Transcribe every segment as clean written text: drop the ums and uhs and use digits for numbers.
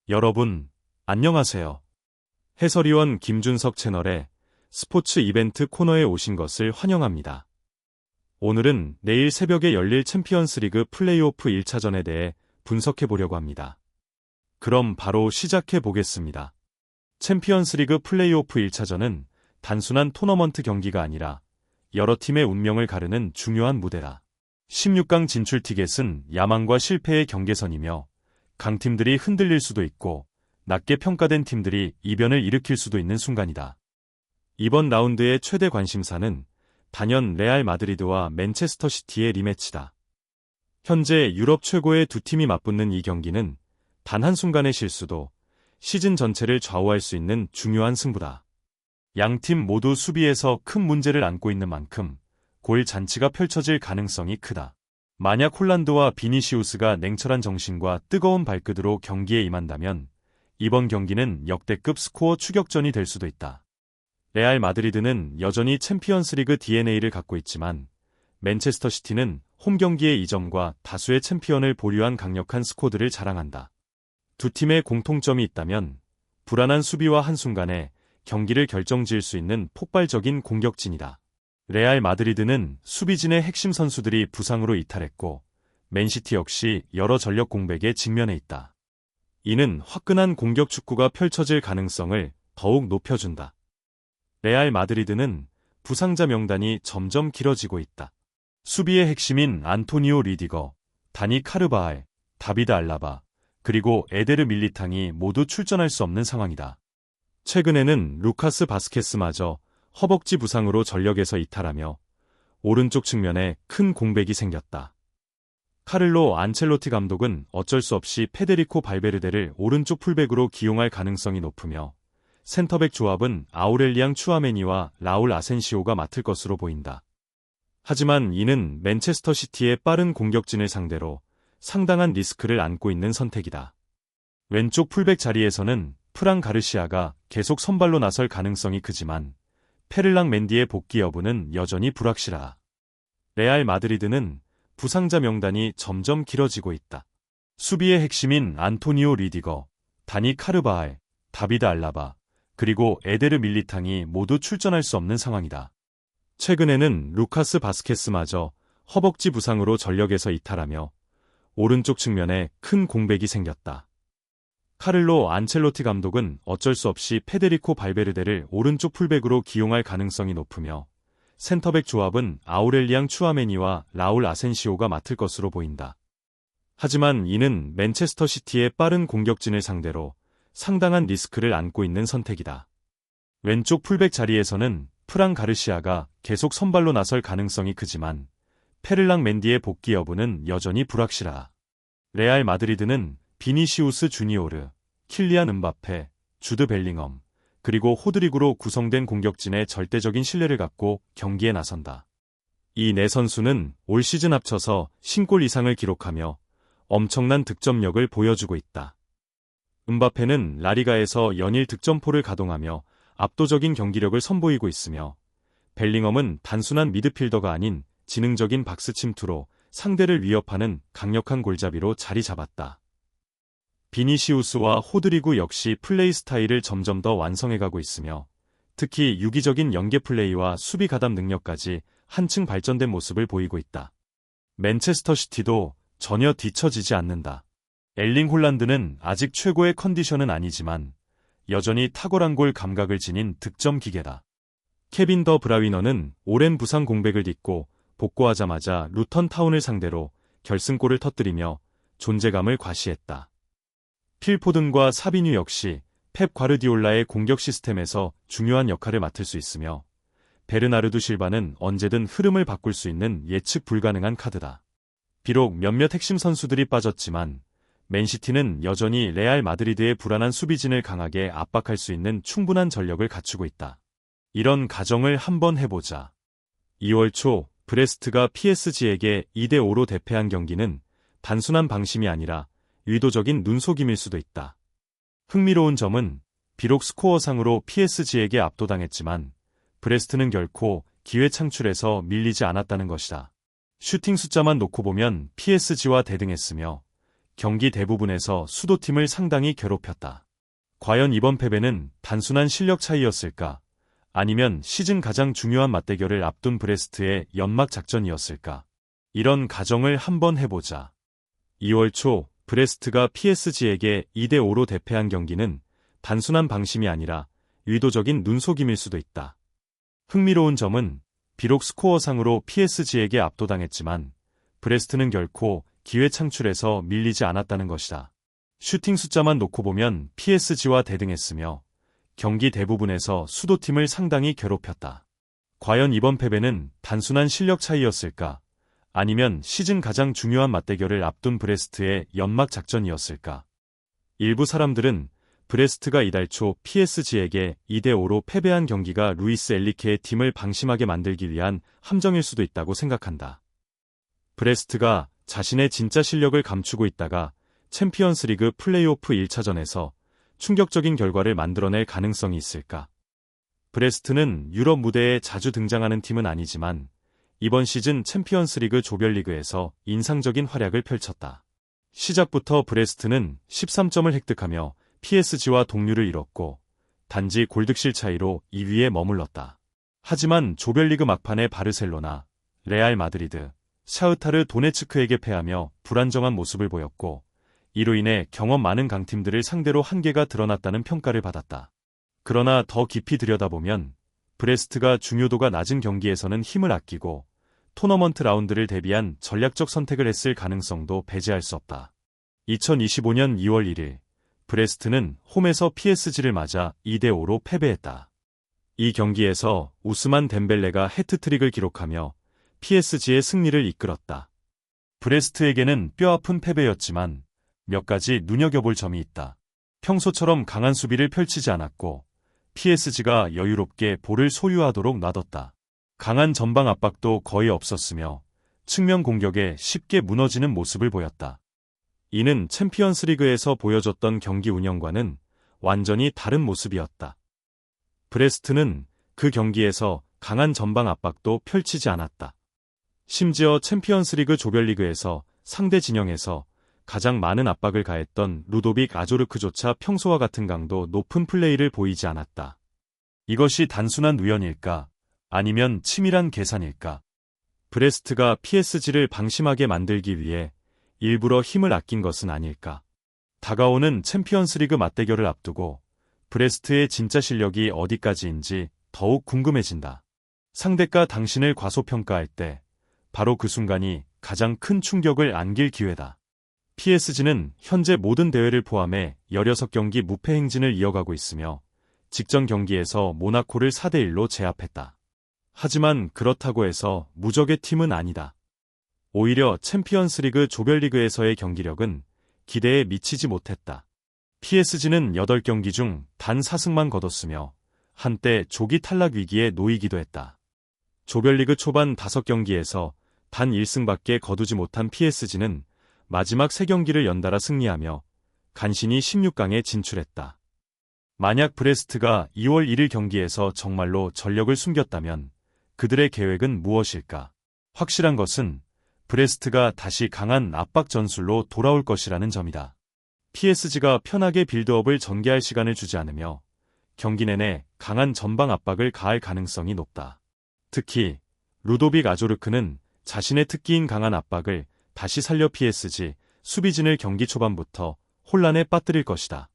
여러분, 안녕하세요. 해설위원 김준석 채널의 스포츠 이벤트 코너에 오신 것을 환영합니다. 오늘은 내일 새벽에 열릴 챔피언스리그 플레이오프 1차전에 대해 분석해 보려고 합니다. 그럼 바로 시작해 보겠습니다. 챔피언스리그 플레이오프 1차전은 단순한 토너먼트 경기가 아니라 여러 팀의 운명을 가르는 중요한 무대다. 16강 진출 티켓은 야망과 실패의 경계선이며 강팀들이 흔들릴 수도 있고 낮게 평가된 팀들이 이변을 일으킬 수도 있는 순간이다. 이번 라운드의 최대 관심사는 단연 레알 마드리드와 맨체스터 시티의 리매치다. 현재 유럽 최고의 두 팀이 맞붙는 이 경기는 단 한순간의 실수도 시즌 전체를 좌우할 수 있는 중요한 승부다. 양팀 모두 수비에서 큰 문제를 안고 있는 만큼 골 잔치가 펼쳐질 가능성이 크다. 만약 홀란드와 비니시우스가 냉철한 정신과 뜨거운 발끝으로 경기에 임한다면 이번 경기는 역대급 스코어 추격전이 될 수도 있다. 레알 마드리드는 여전히 챔피언스리그 DNA를 갖고 있지만 맨체스터 시티는 홈 경기의 이점과 다수의 챔피언을 보유한 강력한 스쿼드를 자랑한다. 두 팀의 공통점이 있다면 불안한 수비와 한순간에 경기를 결정지을 수 있는 폭발적인 공격진이다. 레알 마드리드는 수비진의 핵심 선수들이 부상으로 이탈했고 맨시티 역시 여러 전력 공백에 직면해 있다. 이는 화끈한 공격 축구가 펼쳐질 가능성을 더욱 높여준다. 레알 마드리드는 부상자 명단이 점점 길어지고 있다. 수비의 핵심인 안토니오 리디거, 다니 카르바할, 다비드 알라바, 그리고 에데르 밀리탕이 모두 출전할 수 없는 상황이다. 최근에는 루카스 바스케스마저 허벅지 부상으로 전력에서 이탈하며 오른쪽 측면에 큰 공백이 생겼다. 카를로 안첼로티 감독은 어쩔 수 없이 페데리코 발베르데를 오른쪽 풀백으로 기용할 가능성이 높으며 센터백 조합은 아우렐리앙 추아메니와 라울 아센시오가 맡을 것으로 보인다. 하지만 이는 맨체스터 시티의 빠른 공격진을 상대로 상당한 리스크를 안고 있는 선택이다. 왼쪽 풀백 자리에서는 프랑 가르시아가 계속 선발로 나설 가능성이 크지만 페를랑 멘디의 복귀 여부는 여전히 불확실하다. 레알 마드리드는 부상자 명단이 점점 길어지고 있다. 수비의 핵심인 안토니오 리디거, 다니 카르바할, 다비드 알라바, 그리고 에데르 밀리탕이 모두 출전할 수 없는 상황이다. 최근에는 루카스 바스케스마저 허벅지 부상으로 전력에서 이탈하며 오른쪽 측면에 큰 공백이 생겼다. 카를로 안첼로티 감독은 어쩔 수 없이 페데리코 발베르데를 오른쪽 풀백으로 기용할 가능성이 높으며 센터백 조합은 아우렐리앙 추아메니와 라울 아센시오가 맡을 것으로 보인다. 하지만 이는 맨체스터 시티의 빠른 공격진을 상대로 상당한 리스크를 안고 있는 선택이다. 왼쪽 풀백 자리에서는 프랑 가르시아가 계속 선발로 나설 가능성이 크지만 페를랑 멘디의 복귀 여부는 여전히 불확실하다. 레알 마드리드는 비니시우스 주니오르, 킬리안 음바페, 주드 벨링엄, 그리고 호드리구로 구성된 공격진의 절대적인 신뢰를 갖고 경기에 나선다. 이 네 선수는 올 시즌 합쳐서 신골 이상을 기록하며 엄청난 득점력을 보여주고 있다. 음바페는 라리가에서 연일 득점포를 가동하며 압도적인 경기력을 선보이고 있으며 벨링엄은 단순한 미드필더가 아닌 지능적인 박스 침투로 상대를 위협하는 강력한 골잡이로 자리 잡았다. 비니시우스와 호드리구 역시 플레이 스타일을 점점 더 완성해가고 있으며 특히 유기적인 연계 플레이와 수비 가담 능력까지 한층 발전된 모습을 보이고 있다. 맨체스터 시티도 전혀 뒤처지지 않는다. 엘링 홀란드는 아직 최고의 컨디션은 아니지만 여전히 탁월한 골 감각을 지닌 득점 기계다. 케빈 더 브라위너는 오랜 부상 공백을 딛고 복구하자마자 루턴 타운을 상대로 결승골을 터뜨리며 존재감을 과시했다. 필 포든과 사비뉴 역시 펩 과르디올라의 공격 시스템에서 중요한 역할을 맡을 수 있으며 베르나르두 실바는 언제든 흐름을 바꿀 수 있는 예측 불가능한 카드다. 비록 몇몇 핵심 선수들이 빠졌지만 맨시티는 여전히 레알 마드리드의 불안한 수비진을 강하게 압박할 수 있는 충분한 전력을 갖추고 있다. 이런 가정을 한번 해보자. 2월 초 브레스트가 PSG에게 2대5로 대패한 경기는 단순한 방심이 아니라 의도적인 눈속임일 수도 있다. 흥미로운 점은 비록 스코어상으로 PSG에게 압도당했지만 브레스트는 결코 기회 창출에서 밀리지 않았다는 것이다. 슈팅 숫자만 놓고 보면 PSG와 대등했으며 경기 대부분에서 수도팀을 상당히 괴롭혔다. 과연 이번 패배는 단순한 실력 차이였을까? 아니면 시즌 가장 중요한 맞대결을 앞둔 브레스트의 연막 작전이었을까? 이런 가정을 한번 해보자. 2월 초 브레스트가 PSG에게 2대5로 대패한 경기는 단순한 방심이 아니라 의도적인 눈속임일 수도 있다. 흥미로운 점은 비록 스코어상으로 PSG에게 압도당했지만 브레스트는 결코 기회 창출에서 밀리지 않았다는 것이다. 슈팅 숫자만 놓고 보면 PSG와 대등했으며 경기 대부분에서 수도팀을 상당히 괴롭혔다. 과연 이번 패배는 단순한 실력 차이였을까? 아니면 시즌 가장 중요한 맞대결을 앞둔 브레스트의 연막 작전이었을까? 일부 사람들은 브레스트가 이달 초 PSG에게 2대5로 패배한 경기가 루이스 엔리케의 팀을 방심하게 만들기 위한 함정일 수도 있다고 생각한다. 브레스트가 자신의 진짜 실력을 감추고 있다가 챔피언스리그 플레이오프 1차전에서 충격적인 결과를 만들어낼 가능성이 있을까? 브레스트는 유럽 무대에 자주 등장하는 팀은 아니지만 이번 시즌 챔피언스리그 조별리그에서 인상적인 활약을 펼쳤다. 시작부터 브레스트는 13점을 획득하며 PSG와 동률을 이뤘고 단지 골득실 차이로 2위에 머물렀다. 하지만 조별리그 막판에 바르셀로나, 레알 마드리드, 샤흐타르 도네츠크에게 패하며 불안정한 모습을 보였고 이로 인해 경험 많은 강팀들을 상대로 한계가 드러났다는 평가를 받았다. 그러나 더 깊이 들여다보면 브레스트가 중요도가 낮은 경기에서는 힘을 아끼고 토너먼트 라운드를 대비한 전략적 선택을 했을 가능성도 배제할 수 없다. 2025년 2월 1일 브레스트는 홈에서 PSG를 맞아 2대5로 패배했다. 이 경기에서 우스만 덴벨레가 해트트릭을 기록하며 PSG의 승리를 이끌었다. 브레스트에게는 뼈아픈 패배였지만 몇 가지 눈여겨볼 점이 있다. 평소처럼 강한 수비를 펼치지 않았고 PSG가 여유롭게 볼을 소유하도록 놔뒀다. 강한 전방 압박도 거의 없었으며 측면 공격에 쉽게 무너지는 모습을 보였다. 이는 챔피언스리그에서 보여줬던 경기 운영과는 완전히 다른 모습이었다. 브레스트는 그 경기에서 강한 전방 압박도 펼치지 않았다. 심지어 챔피언스리그 조별리그에서 상대 진영에서 가장 많은 압박을 가했던 루도빅 아조르크조차 평소와 같은 강도 높은 플레이를 보이지 않았다. 이것이 단순한 우연일까? 아니면 치밀한 계산일까? 브레스트가 PSG를 방심하게 만들기 위해 일부러 힘을 아낀 것은 아닐까? 다가오는 챔피언스리그 맞대결을 앞두고 브레스트의 진짜 실력이 어디까지인지 더욱 궁금해진다. 상대가 당신을 과소평가할 때 바로 그 순간이 가장 큰 충격을 안길 기회다. PSG는 현재 모든 대회를 포함해 16경기 무패 행진을 이어가고 있으며 직전 경기에서 모나코를 4대1로 제압했다. 하지만 그렇다고 해서 무적의 팀은 아니다. 오히려 챔피언스리그 조별리그에서의 경기력은 기대에 미치지 못했다. PSG는 8경기 중 단 4승만 거뒀으며 한때 조기 탈락 위기에 놓이기도 했다. 조별리그 초반 5경기에서 단 1승밖에 거두지 못한 PSG는 마지막 3경기를 연달아 승리하며 간신히 16강에 진출했다. 만약 브레스트가 2월 1일 경기에서 정말로 전력을 숨겼다면 그들의 계획은 무엇일까? 확실한 것은 브레스트가 다시 강한 압박 전술로 돌아올 것이라는 점이다. PSG가 편하게 빌드업을 전개할 시간을 주지 않으며 경기 내내 강한 전방 압박을 가할 가능성이 높다. 특히 루도빅 아조르크는 자신의 특기인 강한 압박을 다시 살려 PSG 수비진을 경기 초반부터 혼란에 빠뜨릴 것이다.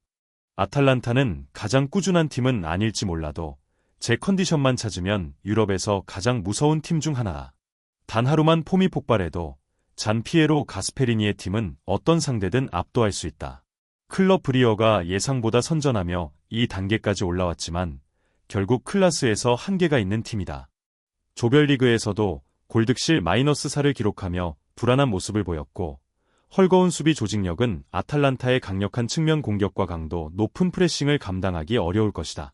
아탈란타는 가장 꾸준한 팀은 아닐지 몰라도 제 컨디션만 찾으면 유럽에서 가장 무서운 팀 중 하나다. 단 하루만 폼이 폭발해도 잔 피에로 가스페리니의 팀은 어떤 상대든 압도할 수 있다. 클럽 브리어가 예상보다 선전하며 이 단계까지 올라왔지만 결국 클라스에서 한계가 있는 팀이다. 조별리그에서도 골득실 -4를 기록하며 불안한 모습을 보였고 헐거운 수비 조직력은 아탈란타의 강력한 측면 공격과 강도 높은 프레싱을 감당하기 어려울 것이다.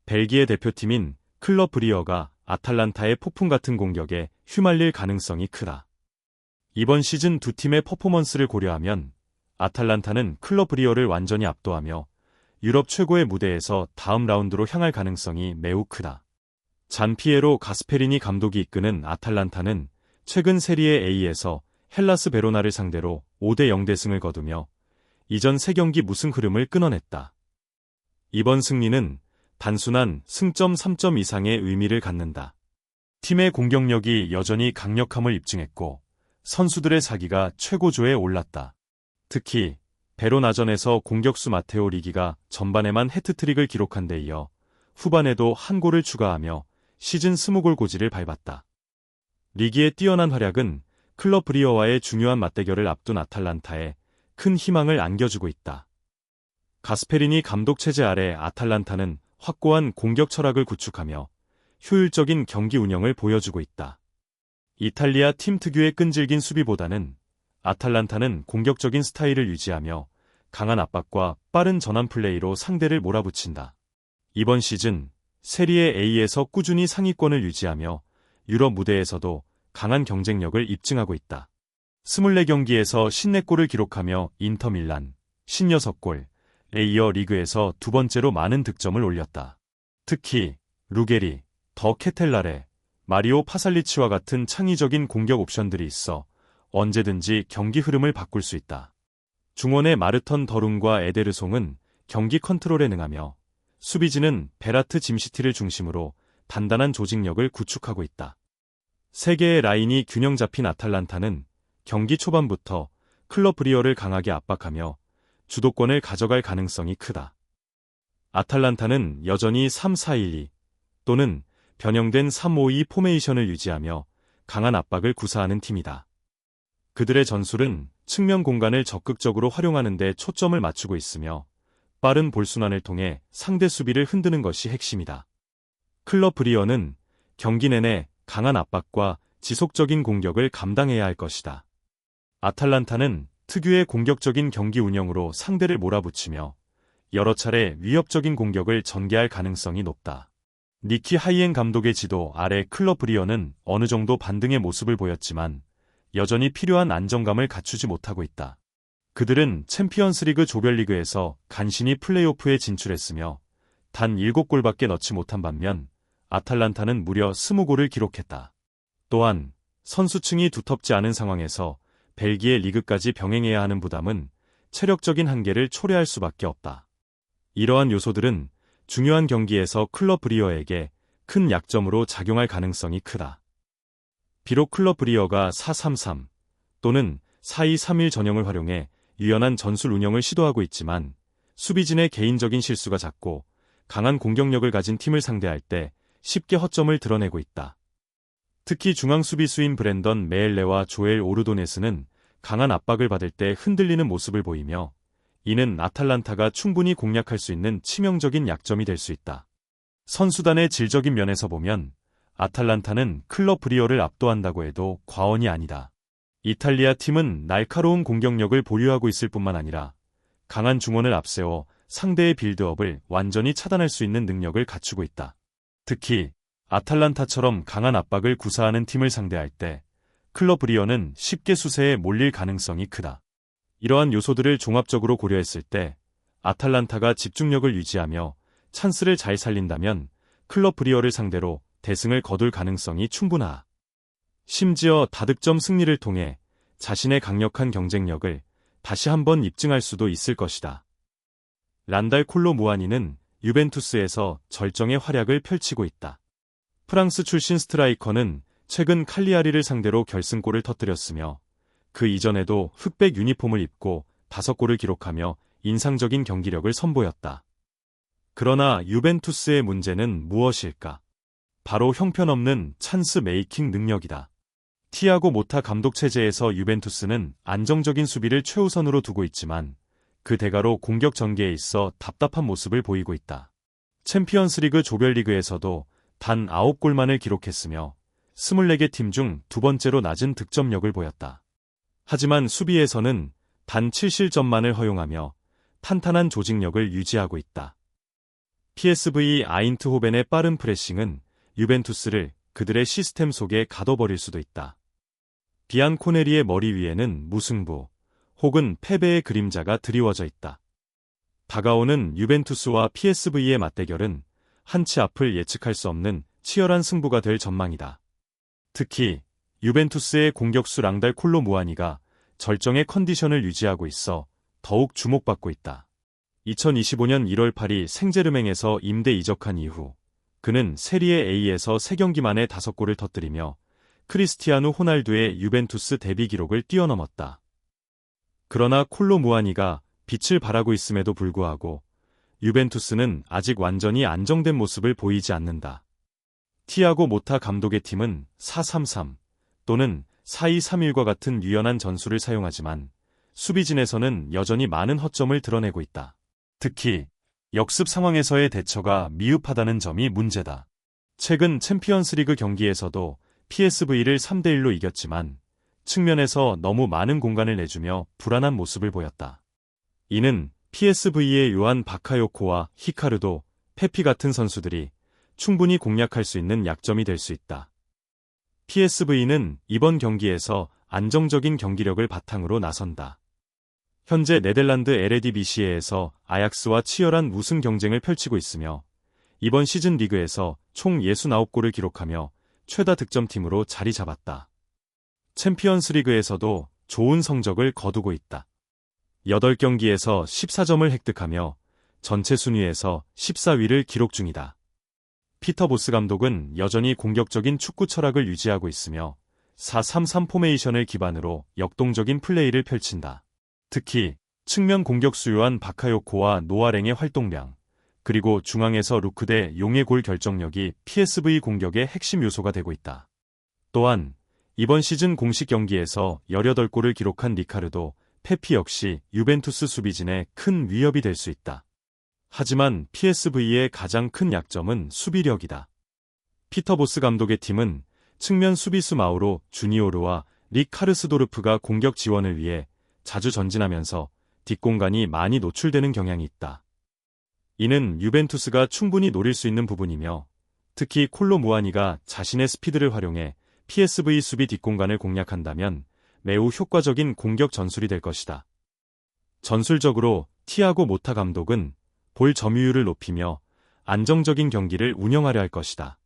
벨기에 대표팀인 클럽 브리어가 아탈란타의 폭풍 같은 공격에 휘말릴 가능성이 크다. 이번 시즌 두 팀의 퍼포먼스를 고려하면 아탈란타는 클럽 브리어를 완전히 압도하며 유럽 최고의 무대에서 다음 라운드로 향할 가능성이 매우 크다. 잔 피에로 가스페리니 감독이 이끄는 아탈란타는 최근 세리에 A에서 헬라스 베로나를 상대로 5대 0 대승을 거두며 이전 3경기 무승 흐름을 끊어냈다. 이번 승리는 단순한 승점 3점 이상의 의미를 갖는다. 팀의 공격력이 여전히 강력함을 입증했고 선수들의 사기가 최고조에 올랐다. 특히 베로나전에서 공격수 마테오 리기가 전반에만 해트트릭을 기록한 데 이어 후반에도 한 골을 추가하며 시즌 20골 고지를 밟았다. 리기의 뛰어난 활약은 클럽 브리어와의 중요한 맞대결을 앞둔 아탈란타에 큰 희망을 안겨주고 있다. 가스페리니 감독 체제 아래 아탈란타는 확고한 공격 철학을 구축하며 효율적인 경기 운영을 보여주고 있다. 이탈리아 팀 특유의 끈질긴 수비보다는 아탈란타는 공격적인 스타일을 유지하며 강한 압박과 빠른 전환 플레이로 상대를 몰아붙인다. 이번 시즌 세리에 A에서 꾸준히 상위권을 유지하며 유럽 무대에서도 강한 경쟁력을 입증하고 있다. 24경기에서 54골을 기록하며 인터 밀란 56골, 이어 리그에서 두 번째로 많은 득점을 올렸다. 특히 루게리, 더 케텔라레, 마리오 파살리치와 같은 창의적인 공격 옵션들이 있어 언제든지 경기 흐름을 바꿀 수 있다. 중원의 마르턴 더룬과 에데르송은 경기 컨트롤에 능하며 수비진은 베라트 짐시티를 중심으로 단단한 조직력을 구축하고 있다. 세 개의 라인이 균형 잡힌 아탈란타는 경기 초반부터 클럽 브리어를 강하게 압박하며 주도권을 가져갈 가능성이 크다. 아탈란타는 여전히 3-4-1-2 또는 변형된 3-5-2 포메이션을 유지하며 강한 압박을 구사하는 팀이다. 그들의 전술은 측면 공간을 적극적으로 활용하는 데 초점을 맞추고 있으며 빠른 볼순환을 통해 상대 수비를 흔드는 것이 핵심이다. 클럽 브리어는 경기 내내 강한 압박과 지속적인 공격을 감당해야 할 것이다. 아탈란타는 특유의 공격적인 경기 운영으로 상대를 몰아붙이며 여러 차례 위협적인 공격을 전개할 가능성이 높다. 니키 하이엔 감독의 지도 아래 클럽 브리어는 어느 정도 반등의 모습을 보였지만 여전히 필요한 안정감을 갖추지 못하고 있다. 그들은 챔피언스리그 조별리그에서 간신히 플레이오프에 진출했으며 단 7골밖에 넣지 못한 반면 아탈란타는 무려 20골을 기록했다. 또한 선수층이 두텁지 않은 상황에서 벨기에 리그까지 병행해야 하는 부담은 체력적인 한계를 초래할 수밖에 없다. 이러한 요소들은 중요한 경기에서 클럽 브리어에게 큰 약점으로 작용할 가능성이 크다. 비록 클럽 브리어가 4-3-3 또는 4-2-3-1 전형을 활용해 유연한 전술 운영을 시도하고 있지만 수비진의 개인적인 실수가 잦고 강한 공격력을 가진 팀을 상대할 때 쉽게 허점을 드러내고 있다. 특히 중앙 수비수인 브랜던 메엘레와 조엘 오르도네스는 강한 압박을 받을 때 흔들리는 모습을 보이며 이는 아탈란타가 충분히 공략할 수 있는 치명적인 약점이 될 수 있다. 선수단의 질적인 면에서 보면 아탈란타는 클럽 브리어를 압도한다고 해도 과언이 아니다. 이탈리아 팀은 날카로운 공격력을 보유하고 있을 뿐만 아니라 강한 중원을 앞세워 상대의 빌드업을 완전히 차단할 수 있는 능력을 갖추고 있다. 특히 아탈란타처럼 강한 압박을 구사하는 팀을 상대할 때 클럽 브리어는 쉽게 수세에 몰릴 가능성이 크다. 이러한 요소들을 종합적으로 고려했을 때 아탈란타가 집중력을 유지하며 찬스를 잘 살린다면 클럽 브리어를 상대로 대승을 거둘 가능성이 충분하다. 심지어 다득점 승리를 통해 자신의 강력한 경쟁력을 다시 한번 입증할 수도 있을 것이다. 란달 콜로 무아니는 유벤투스에서 절정의 활약을 펼치고 있다. 프랑스 출신 스트라이커는 최근 칼리아리를 상대로 결승골을 터뜨렸으며 그 이전에도 흑백 유니폼을 입고 5골을 기록하며 인상적인 경기력을 선보였다. 그러나 유벤투스의 문제는 무엇일까? 바로 형편없는 찬스 메이킹 능력이다. 티아고 모타 감독 체제에서 유벤투스는 안정적인 수비를 최우선으로 두고 있지만 그 대가로 공격 전개에 있어 답답한 모습을 보이고 있다. 챔피언스리그 조별리그에서도 단 9골만을 기록했으며 24개 팀 중 두 번째로 낮은 득점력을 보였다. 하지만 수비에서는 단 7실점만을 허용하며 탄탄한 조직력을 유지하고 있다. PSV 아인트호벤의 빠른 프레싱은 유벤투스를 그들의 시스템 속에 가둬버릴 수도 있다. 비안코네리의 머리 위에는 무승부 혹은 패배의 그림자가 드리워져 있다. 다가오는 유벤투스와 PSV의 맞대결은 한치 앞을 예측할 수 없는 치열한 승부가 될 전망이다. 특히 유벤투스의 공격수 랑달 콜로무아니가 절정의 컨디션을 유지하고 있어 더욱 주목받고 있다. 2025년 1월 8일 생제르맹에서 임대 이적한 이후 그는 세리에 A에서 3경기 만에 5골을 터뜨리며 크리스티아누 호날두의 유벤투스 데뷔 기록을 뛰어넘었다. 그러나 콜로무아니가 빛을 발하고 있음에도 불구하고 유벤투스는 아직 완전히 안정된 모습을 보이지 않는다. 티아고 모타 감독의 팀은 4-3-3 또는 4-2-3-1과 같은 유연한 전술을 사용하지만 수비진에서는 여전히 많은 허점을 드러내고 있다. 특히 역습 상황에서의 대처가 미흡하다는 점이 문제다. 최근 챔피언스리그 경기에서도 PSV를 3-1로 이겼지만 측면에서 너무 많은 공간을 내주며 불안한 모습을 보였다. 이는 PSV의 요한 바카요코와 히카르도, 페피 같은 선수들이 충분히 공략할 수 있는 약점이 될 수 있다. PSV는 이번 경기에서 안정적인 경기력을 바탕으로 나선다. 현재 네덜란드 에레디비시에에서 아약스와 치열한 우승 경쟁을 펼치고 있으며 이번 시즌 리그에서 총 69골을 기록하며 최다 득점팀으로 자리 잡았다. 챔피언스 리그에서도 좋은 성적을 거두고 있다. 8경기에서 14점을 획득하며 전체 순위에서 14위를 기록 중이다. 피터 보스 감독은 여전히 공격적인 축구 철학을 유지하고 있으며 4-3-3 포메이션을 기반으로 역동적인 플레이를 펼친다. 특히 측면 공격수 요한 바카요코와 노아랭의 활동량, 그리고 중앙에서 루크 대 용의 골 결정력이 PSV 공격의 핵심 요소가 되고 있다. 또한 이번 시즌 공식 경기에서 18골을 기록한 리카르도, 페피 역시 유벤투스 수비진에 큰 위협이 될 수 있다. 하지만 PSV의 가장 큰 약점은 수비력이다. 피터 보스 감독의 팀은 측면 수비수 마우로 주니오르와 릭 카르스도르프가 공격 지원을 위해 자주 전진하면서 뒷공간이 많이 노출되는 경향이 있다. 이는 유벤투스가 충분히 노릴 수 있는 부분이며 특히 콜로무아니가 자신의 스피드를 활용해 PSV 수비 뒷공간을 공략한다면 매우 효과적인 공격 전술이 될 것이다. 전술적으로 티아고 모타 감독은 볼 점유율을 높이며 안정적인 경기를 운영하려 할 것이다.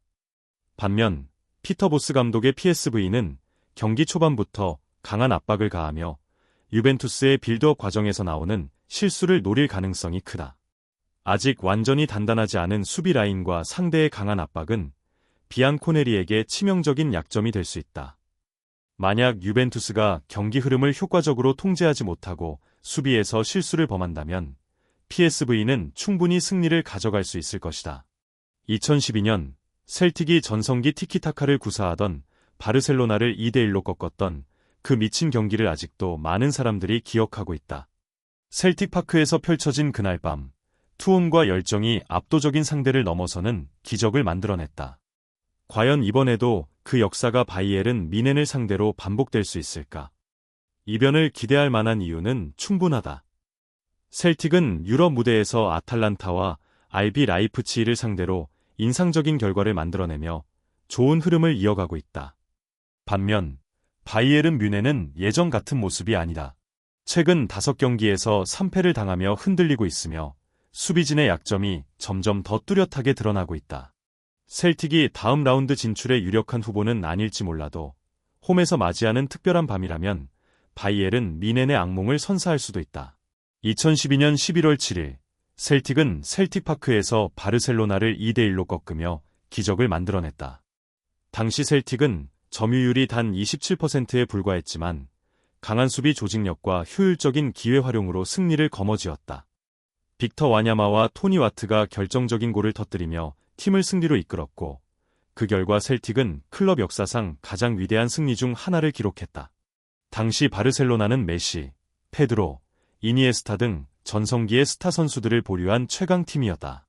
반면 피터 보스 감독의 PSV는 경기 초반부터 강한 압박을 가하며 유벤투스의 빌드업 과정에서 나오는 실수를 노릴 가능성이 크다. 아직 완전히 단단하지 않은 수비 라인과 상대의 강한 압박은 비앙코네리에게 치명적인 약점이 될 수 있다. 만약 유벤투스가 경기 흐름을 효과적으로 통제하지 못하고 수비에서 실수를 범한다면 PSV는 충분히 승리를 가져갈 수 있을 것이다. 2012년 셀틱이 전성기 티키타카를 구사하던 바르셀로나를 2-1로 꺾었던 그 미친 경기를 아직도 많은 사람들이 기억하고 있다. 셀틱 파크에서 펼쳐진 그날 밤, 투혼과 열정이 압도적인 상대를 넘어서는 기적을 만들어냈다. 과연 이번에도 그 역사가 바이에른 미넨을 상대로 반복될 수 있을까? 이변을 기대할 만한 이유는 충분하다. 셀틱은 유럽 무대에서 아탈란타와 RB 라이프치히를 상대로 인상적인 결과를 만들어내며 좋은 흐름을 이어가고 있다. 반면 바이에른 뮌헨은 예전 같은 모습이 아니다. 최근 5경기에서 3패를 당하며 흔들리고 있으며 수비진의 약점이 점점 더 뚜렷하게 드러나고 있다. 셀틱이 다음 라운드 진출의 유력한 후보는 아닐지 몰라도 홈에서 맞이하는 특별한 밤이라면 바이에른 뮌헨의 악몽을 선사할 수도 있다. 2012년 11월 7일 셀틱은 셀틱파크에서 바르셀로나를 2-1로 꺾으며 기적을 만들어냈다. 당시 셀틱은 점유율이 단 27%에 불과했지만 강한 수비 조직력과 효율적인 기회 활용으로 승리를 거머쥐었다. 빅터 와냐마와 토니 와트가 결정적인 골을 터뜨리며 팀을 승리로 이끌었고 그 결과 셀틱은 클럽 역사상 가장 위대한 승리 중 하나를 기록했다. 당시 바르셀로나는 메시, 페드로, 이니에스타 등 전성기의 스타 선수들을 보유한 최강팀이었다.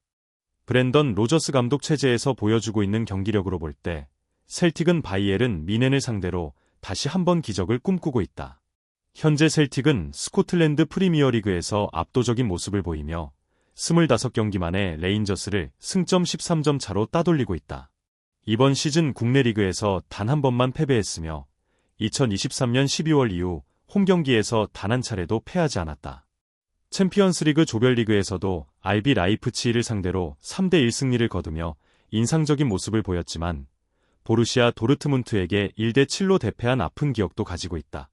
브렌던 로저스 감독 체제에서 보여주고 있는 경기력으로 볼 때 셀틱은 바이에른 뮌헨을 상대로 다시 한번 기적을 꿈꾸고 있다. 현재 셀틱은 스코틀랜드 프리미어리그에서 압도적인 모습을 보이며 25경기 만에 레인저스를 승점 13점 차로 따돌리고 있다. 이번 시즌 국내 리그에서 단 한 번만 패배했으며 2023년 12월 이후 홈경기에서 단 한 차례도 패하지 않았다. 챔피언스리그 조별리그에서도 RB 라이프치히를 상대로 3-1 승리를 거두며 인상적인 모습을 보였지만 보루시아 도르트문트에게 1대7로 대패한 아픈 기억도 가지고 있다.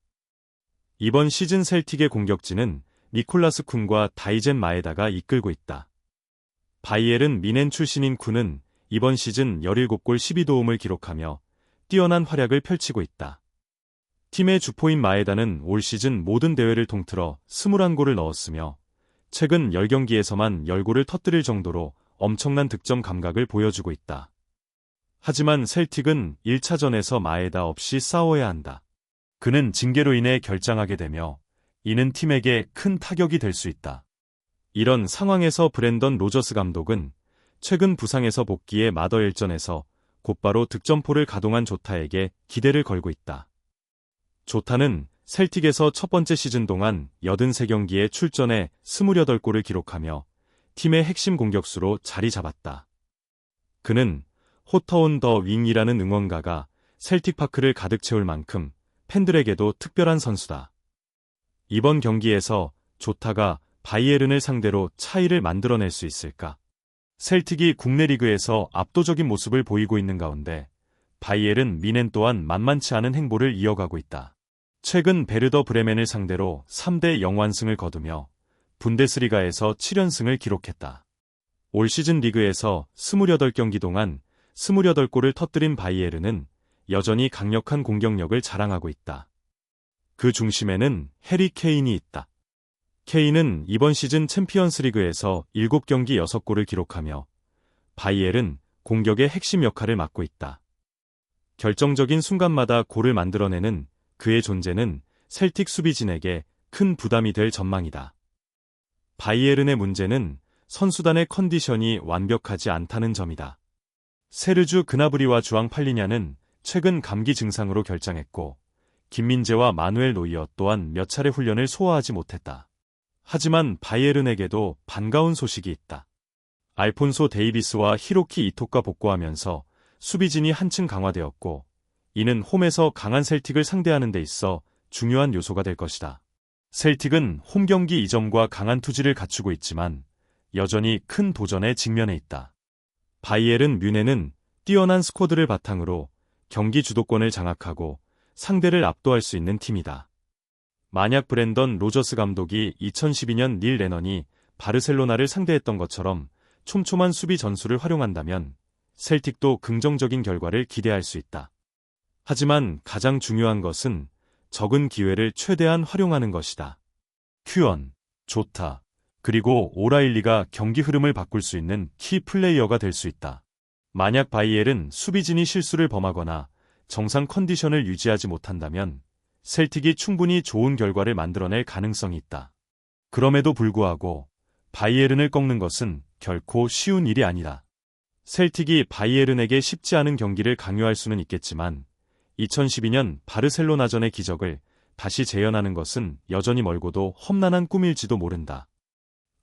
이번 시즌 셀틱의 공격진은 니콜라스 쿤과 다이젠 마에다가 이끌고 있다. 바이에른 미넨 출신인 쿤은 이번 시즌 17골 12도움을 기록하며 뛰어난 활약을 펼치고 있다. 팀의 주포인 마에다는 올 시즌 모든 대회를 통틀어 21골을 넣었으며 최근 10경기에서만 10골을 터뜨릴 정도로 엄청난 득점 감각을 보여주고 있다. 하지만 셀틱은 1차전에서 마에다 없이 싸워야 한다. 그는 징계로 인해 결장하게 되며 이는 팀에게 큰 타격이 될 수 있다. 이런 상황에서 브랜던 로저스 감독은 최근 부상에서 복귀해 마더일전에서 곧바로 득점포를 가동한 조타에게 기대를 걸고 있다. 조타는 셀틱에서 첫 번째 시즌 동안 83경기에 출전해 28골을 기록하며 팀의 핵심 공격수로 자리 잡았다. 그는 호터온 더 윙이라는 응원가가 셀틱파크를 가득 채울 만큼 팬들에게도 특별한 선수다. 이번 경기에서 조타가 바이에른을 상대로 차이를 만들어낼 수 있을까? 셀틱이 국내 리그에서 압도적인 모습을 보이고 있는 가운데 바이에른 미넨 또한 만만치 않은 행보를 이어가고 있다. 최근 베르더 브레멘을 상대로 3대0 완승을 거두며 분데스리가에서 7연승을 기록했다. 올 시즌 리그에서 28경기 동안 28골을 터뜨린 바이에른은 여전히 강력한 공격력을 자랑하고 있다. 그 중심에는 해리 케인이 있다. 케인은 이번 시즌 챔피언스리그에서 7경기 6골을 기록하며 바이에른 공격의 핵심 역할을 맡고 있다. 결정적인 순간마다 골을 만들어내는 그의 존재는 셀틱 수비진에게 큰 부담이 될 전망이다. 바이에른의 문제는 선수단의 컨디션이 완벽하지 않다는 점이다. 세르주 그나브리와 주앙 팔리냐는 최근 감기 증상으로 결장했고 김민재와 마누엘 노이어 또한 몇 차례 훈련을 소화하지 못했다. 하지만 바이에른에게도 반가운 소식이 있다. 알폰소 데이비스와 히로키 이토가 복구하면서 수비진이 한층 강화되었고 이는 홈에서 강한 셀틱을 상대하는 데 있어 중요한 요소가 될 것이다. 셀틱은 홈 경기 이점과 강한 투지를 갖추고 있지만 여전히 큰 도전에 직면해 있다. 바이에른 뮌헨은 뛰어난 스쿼드를 바탕으로 경기 주도권을 장악하고 상대를 압도할 수 있는 팀이다. 만약 브랜던 로저스 감독이 2012년 닐 레넌이 바르셀로나를 상대했던 것처럼 촘촘한 수비 전술을 활용한다면 셀틱도 긍정적인 결과를 기대할 수 있다. 하지만 가장 중요한 것은 적은 기회를 최대한 활용하는 것이다. 큐언, 조타, 그리고 오라일리가 경기 흐름을 바꿀 수 있는 키 플레이어가 될 수 있다. 만약 바이엘은 수비진이 실수를 범하거나 정상 컨디션을 유지하지 못한다면 셀틱이 충분히 좋은 결과를 만들어낼 가능성이 있다. 그럼에도 불구하고 바이에른을 꺾는 것은 결코 쉬운 일이 아니다. 셀틱이 바이에른에게 쉽지 않은 경기를 강요할 수는 있겠지만 2012년 바르셀로나전의 기적을 다시 재현하는 것은 여전히 멀고도 험난한 꿈일지도 모른다.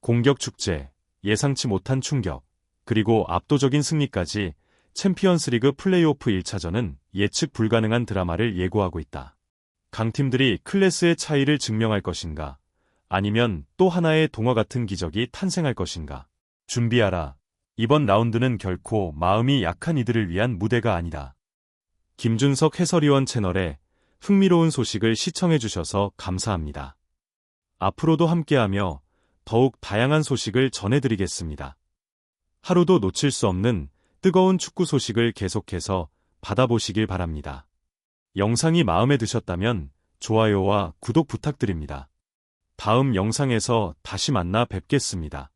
공격 축제, 예상치 못한 충격, 그리고 압도적인 승리까지 챔피언스리그 플레이오프 1차전은 예측 불가능한 드라마를 예고하고 있다. 강팀들이 클래스의 차이를 증명할 것인가? 아니면 또 하나의 동화 같은 기적이 탄생할 것인가? 준비하라. 이번 라운드는 결코 마음이 약한 이들을 위한 무대가 아니다. 김준석 해설위원 채널에 흥미로운 소식을 시청해주셔서 감사합니다. 앞으로도 함께하며 더욱 다양한 소식을 전해드리겠습니다. 하루도 놓칠 수 없는 뜨거운 축구 소식을 계속해서 받아보시길 바랍니다. 영상이 마음에 드셨다면 좋아요와 구독 부탁드립니다. 다음 영상에서 다시 만나 뵙겠습니다.